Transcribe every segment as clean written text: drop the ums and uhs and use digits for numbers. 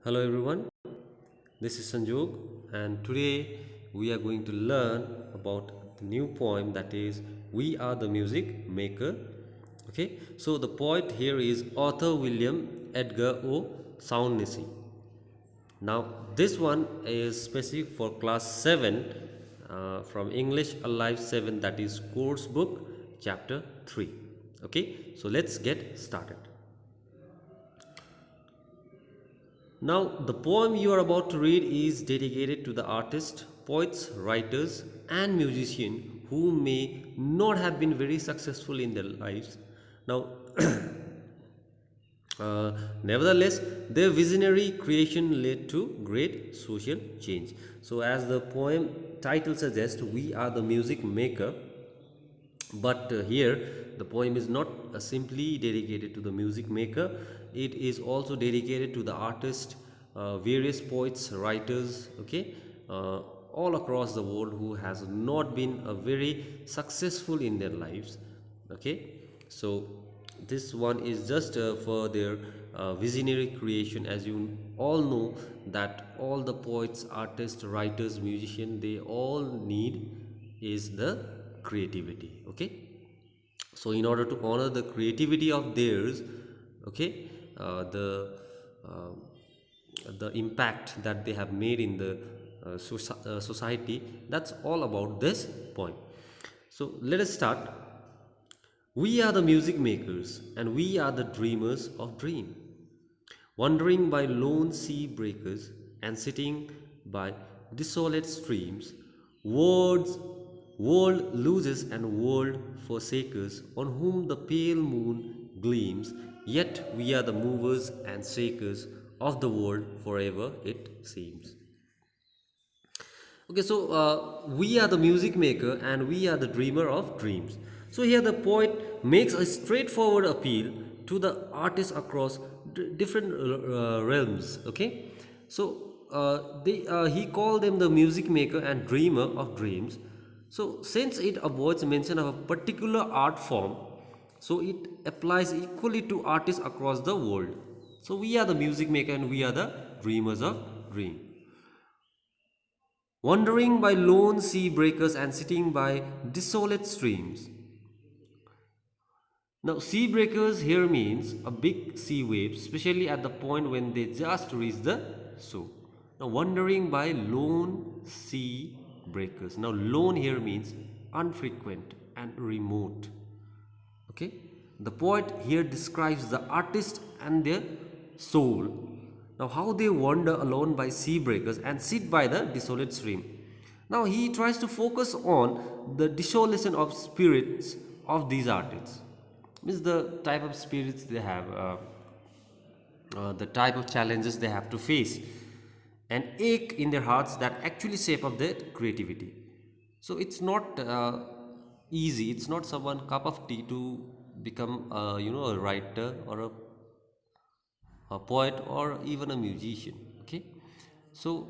Hello everyone, this is Sanjog, and today we are going to learn about the new poem, that is We Are the Music Maker. Okay, so the poet here is author William Edgar O. Shaughnessy. Now this one is specific for class 7 from English Alive 7, that is course book chapter 3. Okay, so let's get started. Now, the poem you are about to read is dedicated to the artists, poets, writers, and musicians who may not have been very successful in their lives. Now, uh, nevertheless, their visionary creation led to great social change. So, as the poem title suggests, we are the music maker. But here, the poem is not simply dedicated to the music maker, it is also dedicated to the artist, various poets, writers, okay, all across the world who has not been very successful in their lives. Okay, so this one is just for their visionary creation. As you all know, that all the poets, artists, writers, musicians, they all need is the creativity. Okay, so in order to honor the creativity of theirs, okay, uh, the impact that they have made in the society, that's all about this point. So let us start. We are the music makers, and we are the dreamers of dream, wandering by lone sea breakers and sitting by desolate streams, words, world losers and world forsakers, on whom the pale moon gleams, yet we are the movers and shakers of the world forever, it seems. Okay, so we are the music maker and we are the dreamer of dreams. So here the poet makes a straightforward appeal to the artists across different realms. Okay, so he called them the music maker and dreamer of dreams. So since it avoids mention of a particular art form, so it applies equally to artists across the world. So we are the music maker and we are the dreamers of dreams, wandering by lone sea breakers and sitting by desolate streams. Now, sea breakers here means a big sea waves, especially at the point when they just reach the shore. Now, wandering by lone sea breakers. Now, lone here means unfrequent and remote. Okay, the poet here describes the artist and their soul. Now, how they wander alone by sea breakers and sit by the desolate stream. Now, he tries to focus on the desolation of spirits of these artists, means the type of spirits they have, the type of challenges they have to face, an ache in their hearts that actually shape up their creativity. So it's not easy, it's not someone cup of tea to become a writer or a poet or even a musician. Okay, so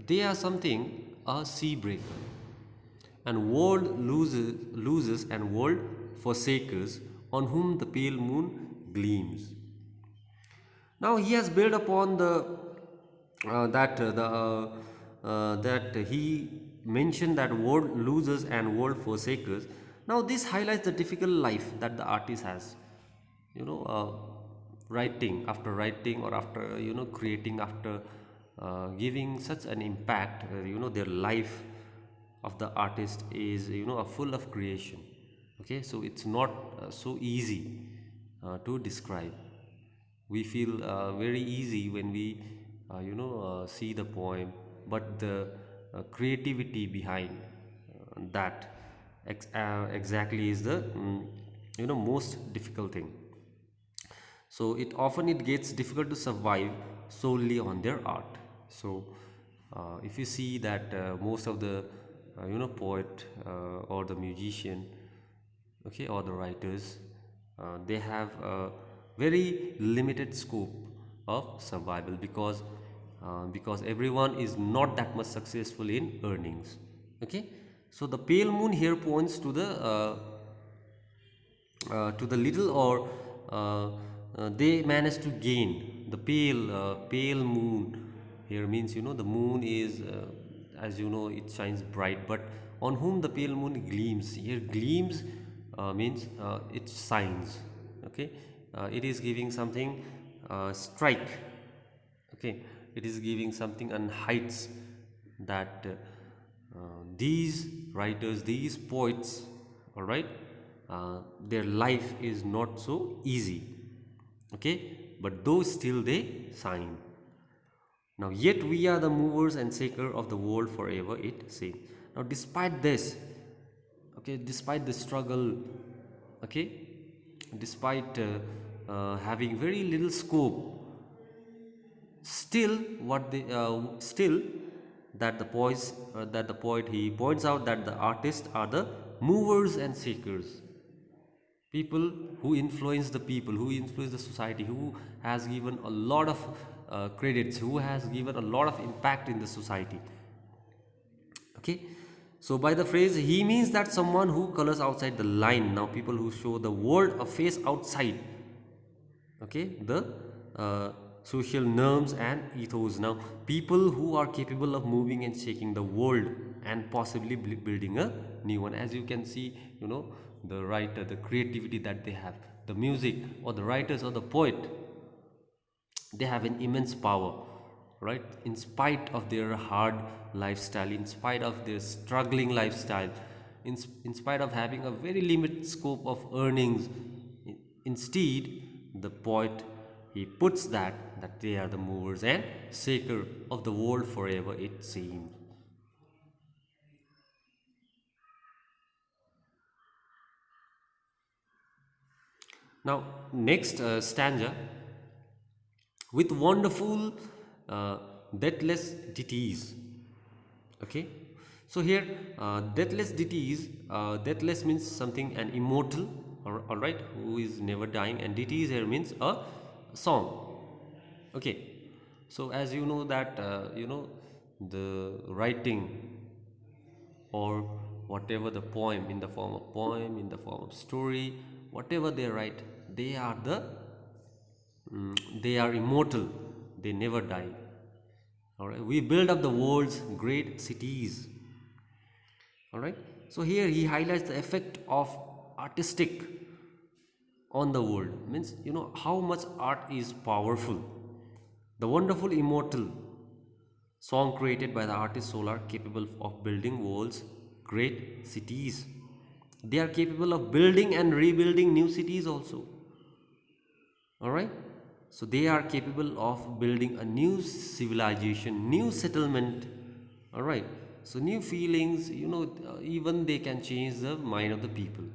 they are something, a sea breaker, and world loses and world forsakers, on whom the pale moon gleams. Now he has built upon the that he mentioned that world losers and world forsakers. Now this highlights the difficult life that the artist has. You know, writing after writing, or after creating, after giving such an impact. Their life of the artist is a full of creation. Okay, so it's not so easy to describe. We feel very easy when we see the poem, but the creativity behind that exactly is the most difficult thing. So it gets difficult to survive solely on their art. So if you see that most of the poet or the musician, okay, or the writers, they have a very limited scope of survival, because everyone is not that much successful in earnings. Okay, so the pale moon here points to the little or they manage to gain the pale moon here means, the moon is, as you know, it shines bright, but on whom the pale moon gleams. Here gleams means it shines. Okay, it is giving something strike. Okay, it is giving something on heights that these writers, these poets, all right, their life is not so easy. Okay, but though still they shine. Now yet we are the movers and shaker of the world forever, it says. Now despite this, okay, despite the struggle, okay, despite having very little scope, still still that the poet he points out that the artists are the movers and shakers, people who influence the people, who influence the society, who has given a lot of credits, who has given a lot of impact in the society. Okay, so by the phrase he means that someone who colors outside the line. Now people who show the world a face outside, okay, the social norms and ethos. Now people who are capable of moving and shaking the world and possibly building a new one. As you can see, the writer, the creativity that they have, the music or the writers or the poet, they have an immense power, right? In spite of their hard lifestyle, in spite of their struggling lifestyle, in spite of having a very limited scope of earnings, instead the poet he puts that they are the movers and shaker of the world forever, it seems. Now next stanza, with wonderful deathless deities. Okay, so here deathless deities, deathless means something an immortal, all right, who is never dying, and deities here means a song. Okay, so as you know that the writing or whatever the poem, in the form of poem, in the form of story, whatever they write, they are they are immortal, they never die. All right, we build up the world's great cities. All right, so here he highlights the effect of artistic on the world, means how much art is powerful. The wonderful immortal song created by the artist soul are capable of building world's great cities. They are capable of building and rebuilding new cities also. All right, so they are capable of building a new civilization, new settlement. All right, so new feelings, even they can change the mind of the people.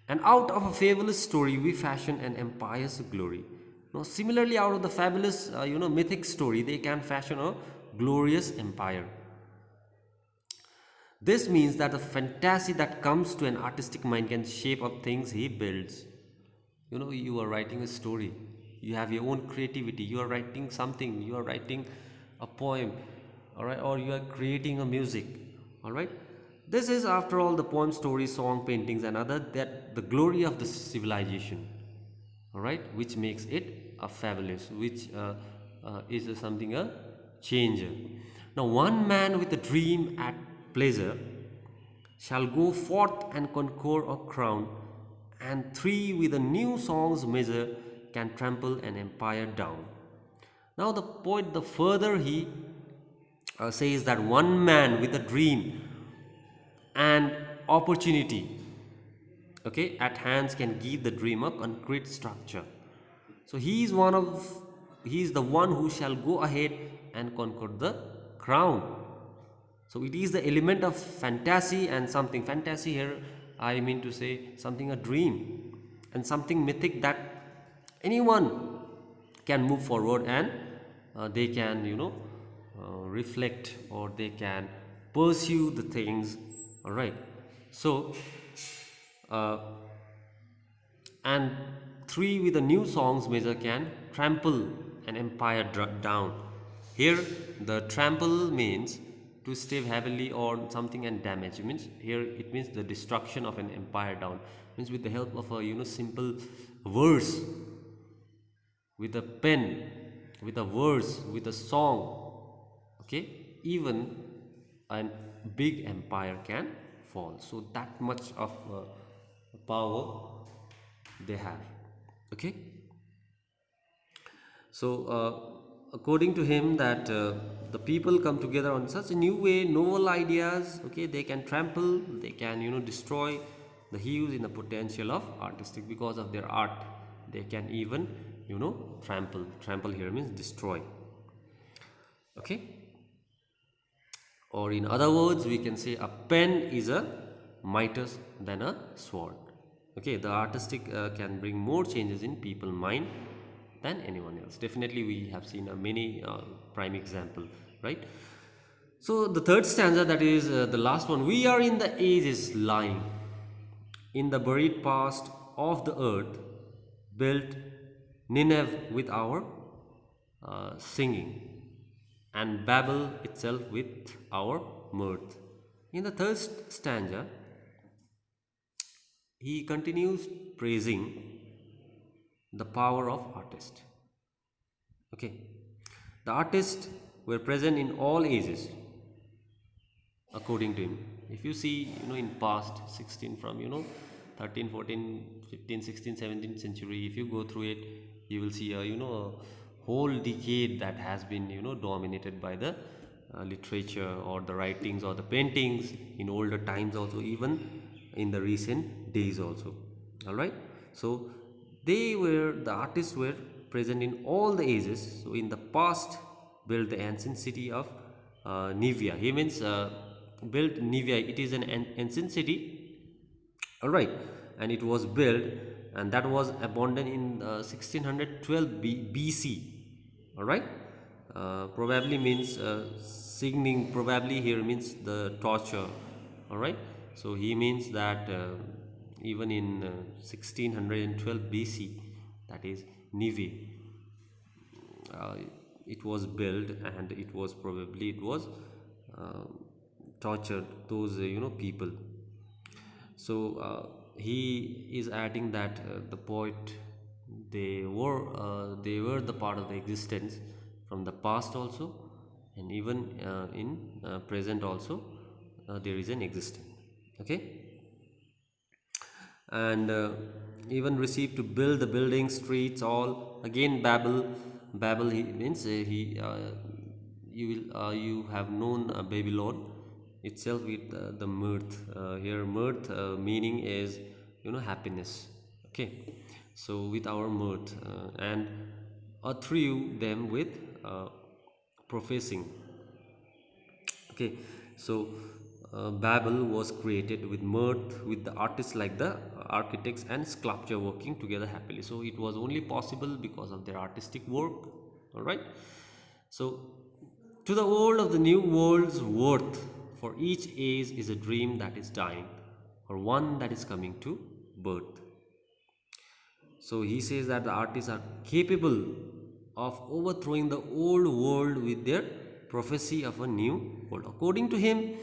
And out of a fabulous story we fashion an empire's glory. Now similarly, out of the fabulous mythic story, they can fashion a glorious empire. This means that the fantasy that comes to an artistic mind can shape up things he builds. You are writing a story, you have your own creativity, you are writing something, you are writing a poem, all right, or you are creating a music, all right. This is, after all, the poem, story, song, paintings and other, that the glory of the civilization, all right, which makes it a fabulous, which is something a changer. Now one man with a dream at pleasure shall go forth and conquer a crown, and three with a new song's measure can trample an empire down. Now the poet, the further he says that one man with a dream and opportunity, okay, at hands can give the dream a concrete structure. So he is the one who shall go ahead and conquer the crown. So it is the element of fantasy, and something fantasy here, I mean to say something a dream and something mythic that anyone can move forward, and they can reflect, or they can pursue the things. All right, so uh, and three with a new songs measure can trample an empire down. Here the trample means to step heavily on something and damage. It means here it means the destruction of an empire down, means with the help of a simple verse, with a pen, with a verse, with a song, okay, even a big empire can fall. So that much of power they have. Okay. So according to him, that the people come together on such a new way, novel ideas, okay, they can trample, they can, destroy the hues in the potential of artistic. Because of their art, they can even, trample here means destroy. Okay. Or in other words, we can say a pen is a mightier than a sword. Okay, the artistic can bring more changes in people mind than anyone else. Definitely, we have seen many prime example, right? So the third stanza, that is the last one. We are in the ages lying in the buried past of the earth, built Nineveh with our singing, and Babel itself with our mirth. In the third stanza, he continues praising the power of artist. Okay, the artists were present in all ages, according to him. If you see, in past 16, from 13, 14, 15, 16, 17th century, if you go through it, you will see a whole decade that has been dominated by the literature or the writings or the paintings in older times, also even in the recent days also. All right. So the artists were present in all the ages. So in the past, built the ancient city of Nivea. He means built Nivea. It is an ancient city, all right, and it was built, and that was abandoned in 1612 BC. All right, probably means signing. Probably here means the torture. All right, so he means that even in 1612 BC, that is Nive, uh, it was built, and it was uh, tortured those people. So he is adding that the poet, they were the part of the existence from the past also, and even in present also, there is an existence. Okay. And even received to build the buildings, streets, all again Babel. He means he you will you have known Babylon itself with the mirth. Here mirth meaning is happiness. Okay, so with our mirth, and through them with professing. Okay, so Babel was created with mirth, with the artists like the architects and sculpture working together happily. So it was only possible because of their artistic work. All right. So to the old of the new world's worth, for each age is a dream that is dying, or one that is coming to birth. So he says that the artists are capable of overthrowing the old world with their prophecy of a new world. According to him,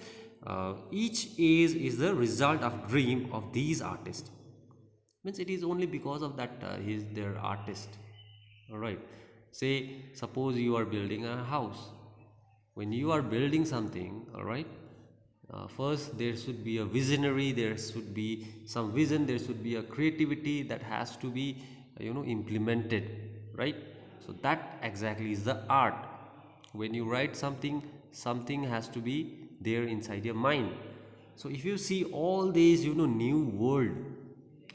each age is the result of dream of these artists. Means it is only because of that he is their artist. All right. Say, suppose you are building a house. When you are building something, all right, first there should be a visionary, there should be some vision, there should be a creativity that has to be implemented, right? So that exactly is the art. When you write something, something has to be there inside your mind. So if you see all these new world,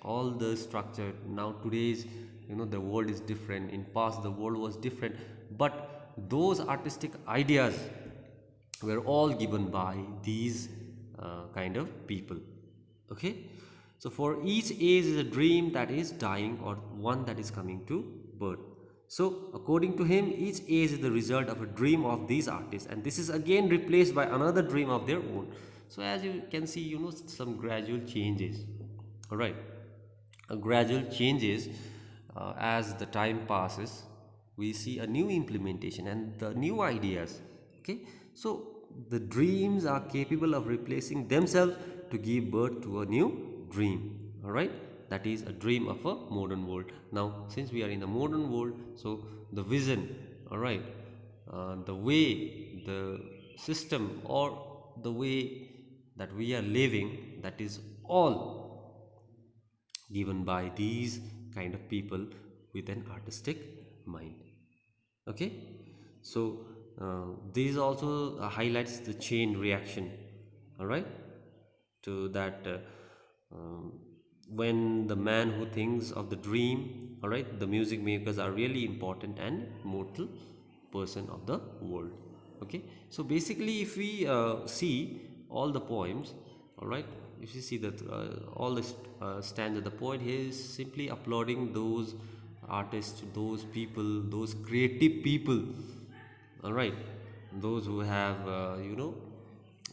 all the structure now, today's the world is different. In past the world was different, but those artistic ideas were all given by these kind of people. Okay, so for each age is a dream that is dying, or one that is coming to birth. So according to him, each age is the result of a dream of these artists, and this is again replaced by another dream of their own. So as you can see, some gradual changes. All right, gradual changes. As the time passes, we see a new implementation and the new ideas. Okay, so the dreams are capable of replacing themselves to give birth to a new dream. All right, that is a dream of a modern world. Now since we are in a modern world, so the vision, all right, the way, the system, or the way that we are living, that is all given by these kind of people with an artistic mind. Okay, so this also highlights the chain reaction, all right, to that when the man who thinks of the dream, all right, the music makers are really important and mortal person of the world. Okay, so basically if we see all the poems, all right, if you see that all the stanza, the poet here is simply applauding those artists, those people, those creative people, all right, those who have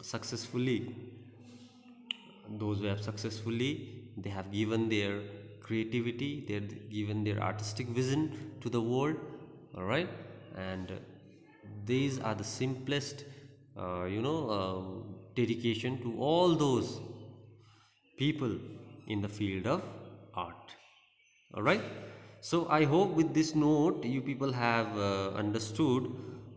successfully, those who have successfully, they have given their creativity, they have given their artistic vision to the world, all right. And these are the simplest dedication to all those people in the field of art, all right. So I hope with this note you people have understood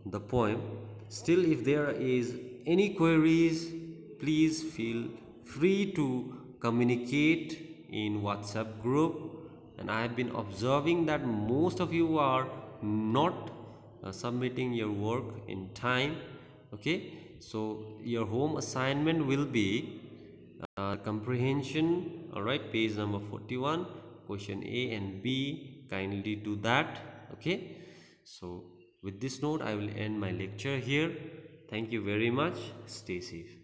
the poem. Still, if there is any queries, please feel free to communicate in WhatsApp group. And I have been observing that most of you are not submitting your work in time. Okay, so your home assignment will be comprehension, all right, page number 41, question A and B. Kindly do that. Okay, so with this note I will end my lecture here. Thank you very much. Stay safe.